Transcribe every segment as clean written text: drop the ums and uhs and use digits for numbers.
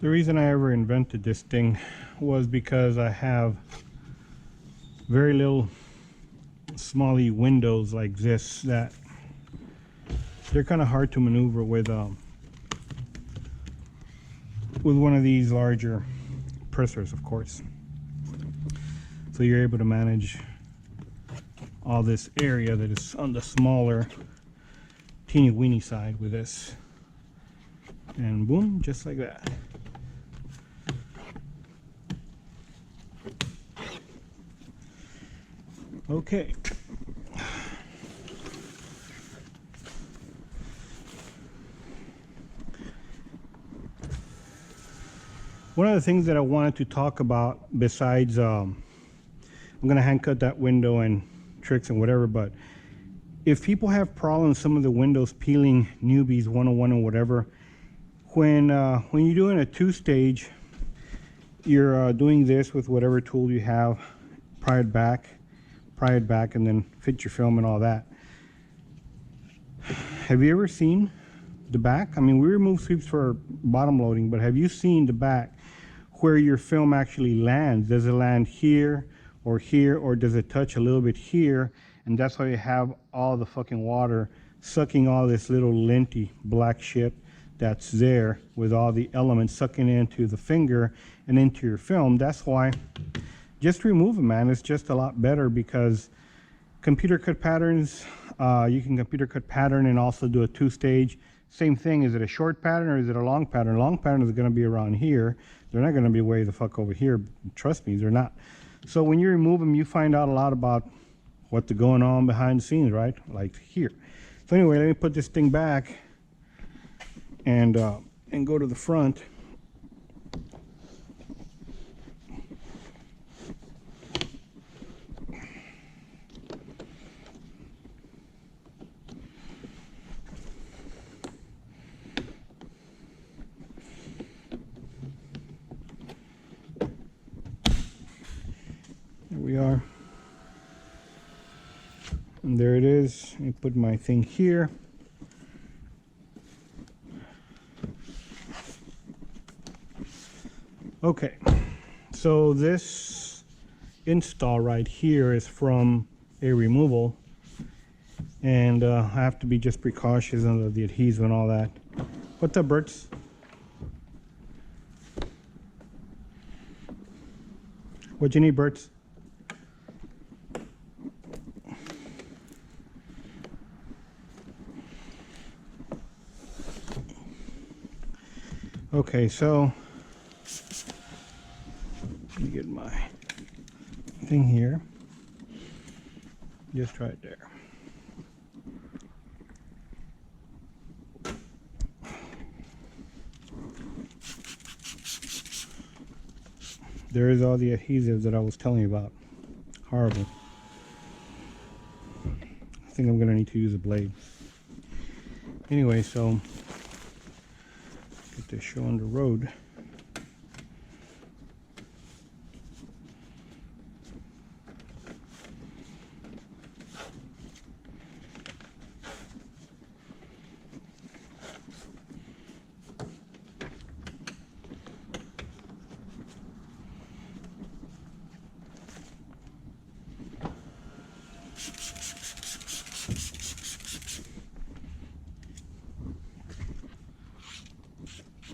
The reason I ever invented this thing was because I have very little smally windows like this that they're kind of hard to maneuver with one of these larger pressers, of course. So you're able to manage all this area that is on the smaller teeny weeny side with this, and boom, just like that. Okay. One of the things that I wanted to talk about, besides I'm gonna hand cut that window and tricks and whatever, but if people have problems, some of the windows peeling, newbies 101 or whatever, when you're doing a two-stage, you're doing this with whatever tool you have, pry it back, and then fit your film and all that. Have you ever seen the back? I mean, we remove sweeps for bottom loading, but have you seen the back where your film actually lands? Does it land here, or does it touch a little bit here? And that's why you have all the fucking water sucking all this little linty black shit that's there, with all the elements sucking into the finger and into your film. That's why just remove them, man. It's just a lot better, because computer cut patterns, you can computer cut pattern and also do a two-stage. Same thing, is it a short pattern or is it a long pattern? Long pattern is going to be around here. They're not going to be way the fuck over here. Trust me, they're not. So when you remove them, you find out a lot about what's going on behind the scenes, right? Like here. So anyway, let me put this thing back and go to the front. There we are. And there it is. I put my thing here. Okay, so this install right here is from a removal, and I have to be just precautious under the adhesive and all that. What's up, Berts? What you need, Berts? Okay, so let me get my thing here. Just right there. There is all the adhesives that I was telling you about. Horrible. I think I'm gonna need to use a blade. Anyway, so get this show on the road.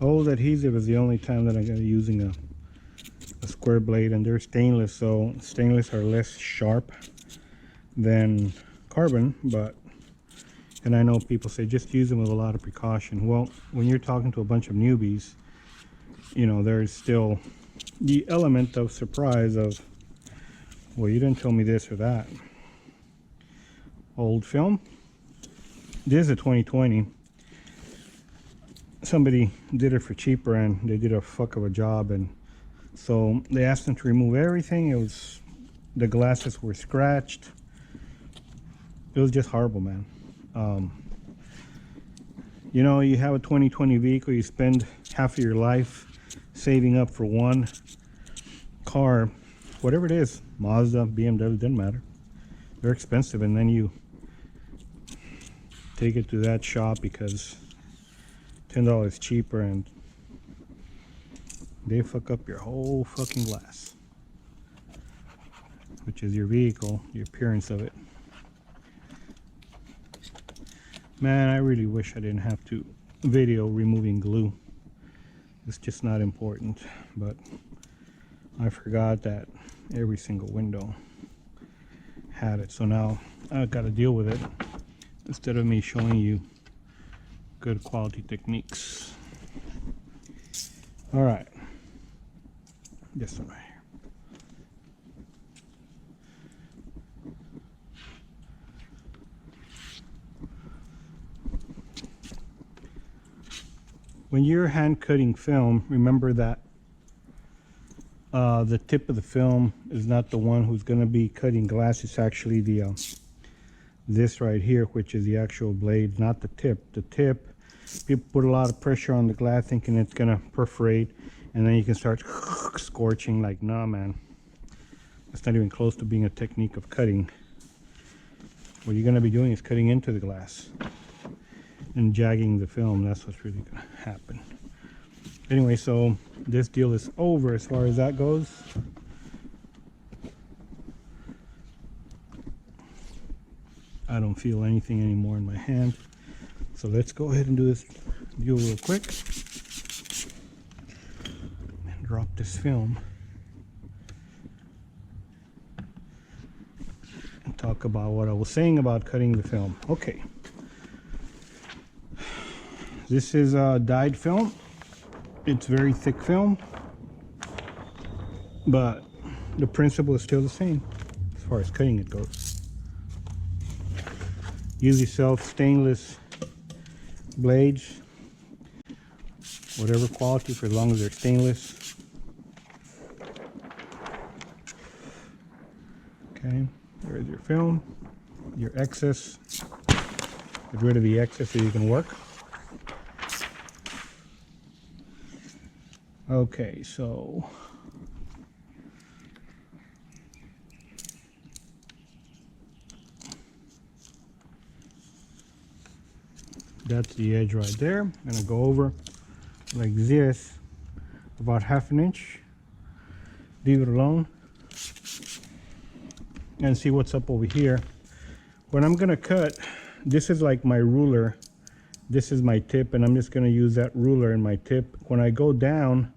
Old adhesive is the only time that I'm gonna be using a square blade, and they're stainless, so stainless are less sharp than carbon, but, and I know people say just use them with a lot of precaution. Well, when you're talking to a bunch of newbies, you know, there's still the element of surprise of, well, you didn't tell me this or that. Old film. This is a 2020. Somebody did it for cheaper and they did a fuck of a job, and so they asked them to remove everything. It was, the glasses were scratched. It was just horrible, man. You know, you have a 2020 vehicle, you spend half of your life saving up for one car, whatever it is, Mazda, BMW, doesn't matter. They're expensive, and then you take it to that shop because $10 cheaper, and they fuck up your whole fucking glass, which is your vehicle, the appearance of it. Man, I really wish I didn't have to video removing glue. It's just not important, but I forgot that every single window had it, so now I've got to deal with it instead of me showing you good quality techniques. All right, this one right here. When you're hand cutting film, remember that the tip of the film is not the one who's going to be cutting glass. It's actually the this right here, which is the actual blade, not the tip. The tip, people put a lot of pressure on the glass thinking it's gonna perforate, and then you can start scorching. Like, nah, man, it's not even close to being a technique of cutting. What you're gonna be doing is cutting into the glass and jagging the film. That's what's really gonna happen. Anyway, so this deal is over as far as that goes. I don't feel anything anymore in my hand. So let's go ahead and do this deal real quick and drop this film and talk about what I was saying about cutting the film. Okay. This is dyed film. It's very thick film, but the principle is still the same as far as cutting it goes. Use yourself stainless blades, whatever quality, for as long as they're stainless. Okay, there's your film, your excess. Get rid of the excess so you can work. Okay, so that's the edge right there. I'm gonna go over like this, about ½ inch. Leave it alone and see what's up over here. When I'm gonna cut, this is like my ruler. This is my tip, and I'm just gonna use that ruler and my tip. When I go down,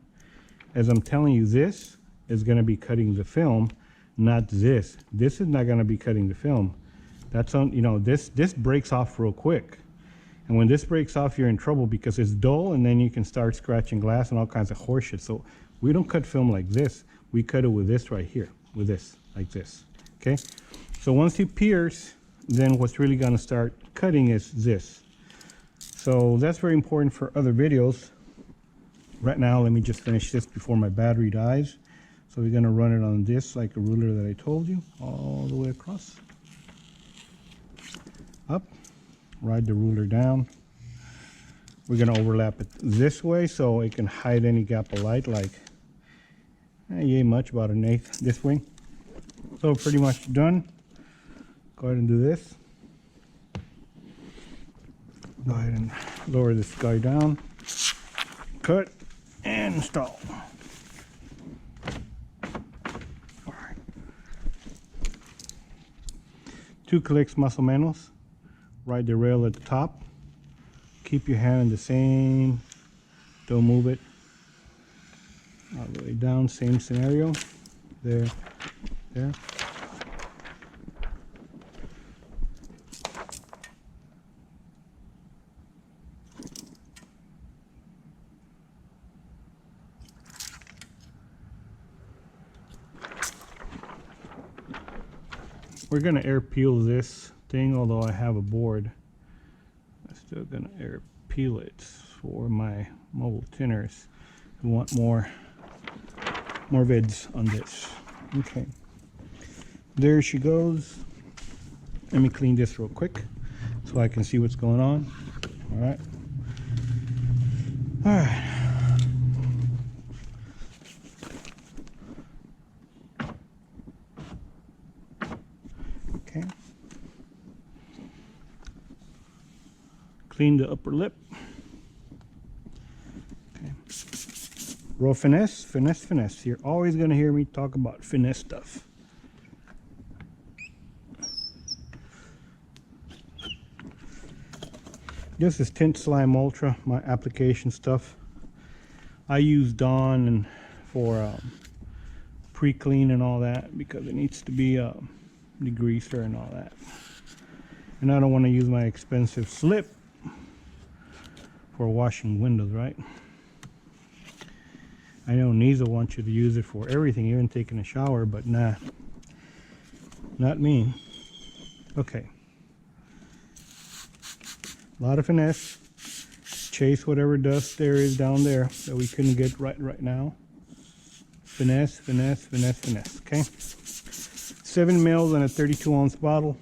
as I'm telling you, this is gonna be cutting the film, not this. This is not gonna be cutting the film. That's on, you know, this breaks off real quick. And when this breaks off, you're in trouble because it's dull, and then you can start scratching glass and all kinds of horseshit. So we don't cut film like this. We cut it with this right here, with this, like this, okay? So once you pierce, then what's really going to start cutting is this. So that's very important for other videos. Right now, let me just finish this before my battery dies. So we're going to run it on this, like a ruler that I told you, all the way across. Up, ride the ruler down. We're going to overlap it this way so it can hide any gap of light, like yay much, about an eighth this way. So pretty much done. Go ahead and do this. Go ahead and lower this guy down. Cut and install. All right. 2 clicks más o menos. Ride the rail at the top. Keep your hand in the same, don't move it. All the way down, same scenario. There, there. We're gonna air peel this thing, although I have a board. I'm still gonna air peel it for my mobile tinners who want more vids on this. Okay, there she goes. Let me clean this real quick so I can see what's going on. All right. All right. Okay. Clean the upper lip. Okay. Roll finesse, finesse, finesse. You're always going to hear me talk about finesse stuff. This is Tint Slime Ultra, my application stuff. I use Dawn and for pre-clean and all that because it needs to be degreaser and all that. And I don't want to use my expensive slip for washing windows, right? I know Niza wants you to use it for everything, even taking a shower, but nah, not me. Okay. A lot of finesse. Chase whatever dust there is down there that we couldn't get right now. Finesse, finesse, finesse, finesse. Okay. 7 mils in a 32-ounce bottle.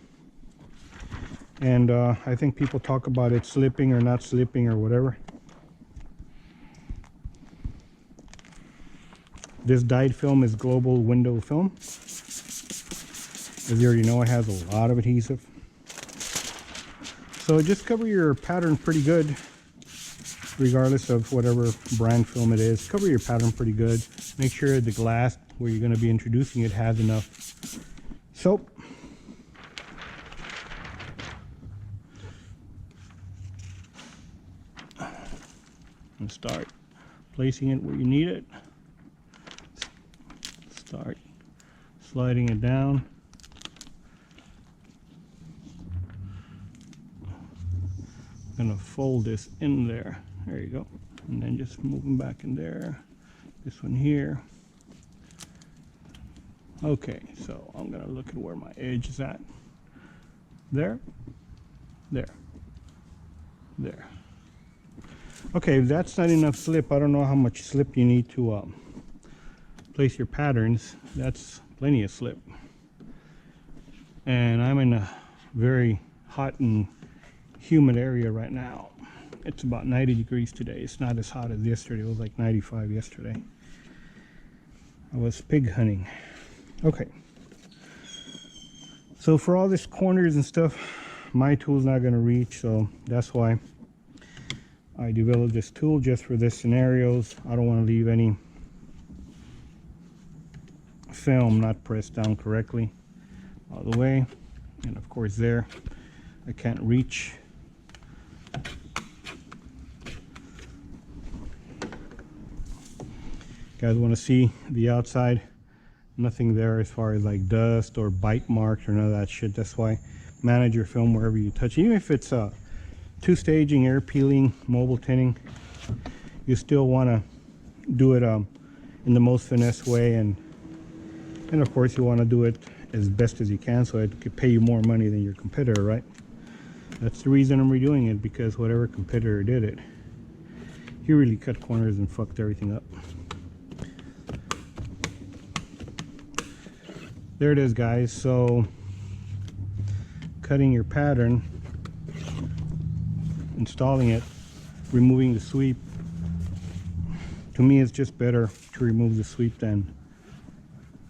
And I think people talk about it slipping or not slipping or whatever. This dyed film is global window film. As you already know, it has a lot of adhesive. So just cover your pattern pretty good, regardless of whatever brand film it is. Cover your pattern pretty good. Make sure the glass where you're going to be introducing it has enough soap. And start placing it where you need it. Start sliding it down. I'm gonna fold this in there. There you go. And then just move them back in there. This one here. Okay, so I'm gonna look at where my edge is at. There, there, there. Okay, if that's not enough slip, I don't know how much slip you need to place your patterns. That's plenty of slip. And I'm in a very hot and humid area right now. It's about 90 degrees today. It's not as hot as yesterday. It was like 95 yesterday. I was pig hunting. Okay. So for all this corners and stuff, my tool's not going to reach, so that's why I developed this tool just for this scenarios. I don't want to leave any film not pressed down correctly all the way. And of course there, I can't reach. Guys want to see the outside, nothing there as far as like dust or bite marks or none of that shit. That's why manage your film wherever you touch. Even if it's a two-staging, air peeling, mobile tinning, you still want to do it in the most finesse way, and of course you want to do it as best as you can so it could pay you more money than your competitor, right? That's the reason I'm redoing it, because whatever competitor did it, he really cut corners and fucked everything up. There it is, guys. So cutting your pattern, installing it, removing the sweep, to me it's just better to remove the sweep than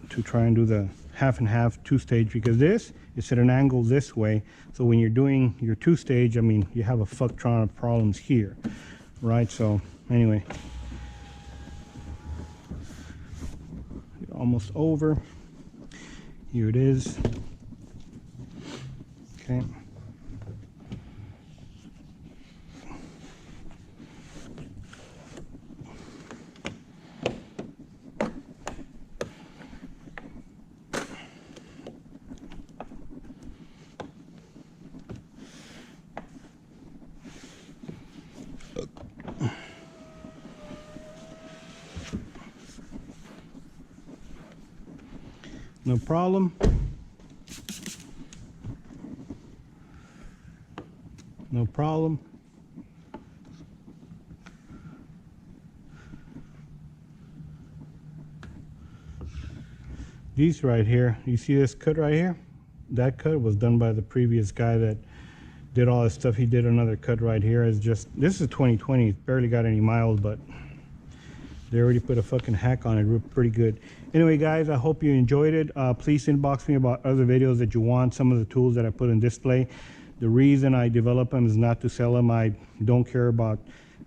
to try and do the half and half two-stage, because this is at an angle this way, so when you're doing your two-stage, I mean, you have a fuck ton of problems here, right? So anyway, almost over. Here it is. Okay. No problem. No problem. These right here, you see this cut right here? That cut was done by the previous guy that did all this stuff. He did another cut right here. It's just, this is 2020, it's barely got any miles, but they already put a fucking hack on it, pretty good. Anyway, guys, I hope you enjoyed it. Please inbox me about other videos that you want, some of the tools that I put in display. The reason I develop them is not to sell them. I don't care about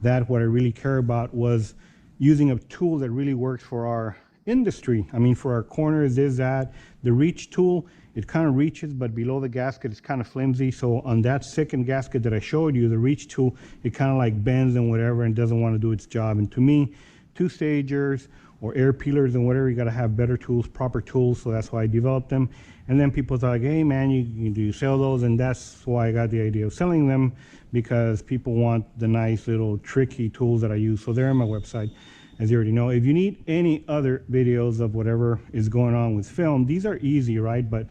that. What I really care about was using a tool that really works for our industry. I mean, for our corners, is that the reach tool, it kind of reaches, but below the gasket, it's kind of flimsy. So on that second gasket that I showed you, the reach tool, it kind of like bends and whatever and doesn't want to do its job. And to me, two-stagers or air peelers and whatever, you got to have better tools, proper tools. So that's why I developed them. And then people thought, hey man, you sell those? And that's why I got the idea of selling them, because people want the nice little tricky tools that I use. So they're on my website, as you already know. If you need any other videos of whatever is going on with film, these are easy, right? But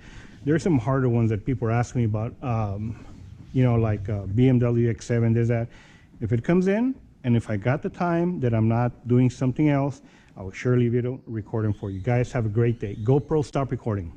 there's some harder ones that people are asking me about, you know, like BMW X7, there's that. If it comes in, and if I got the time that I'm not doing something else, I will surely video recording for you guys. Have a great day. GoPro, stop recording.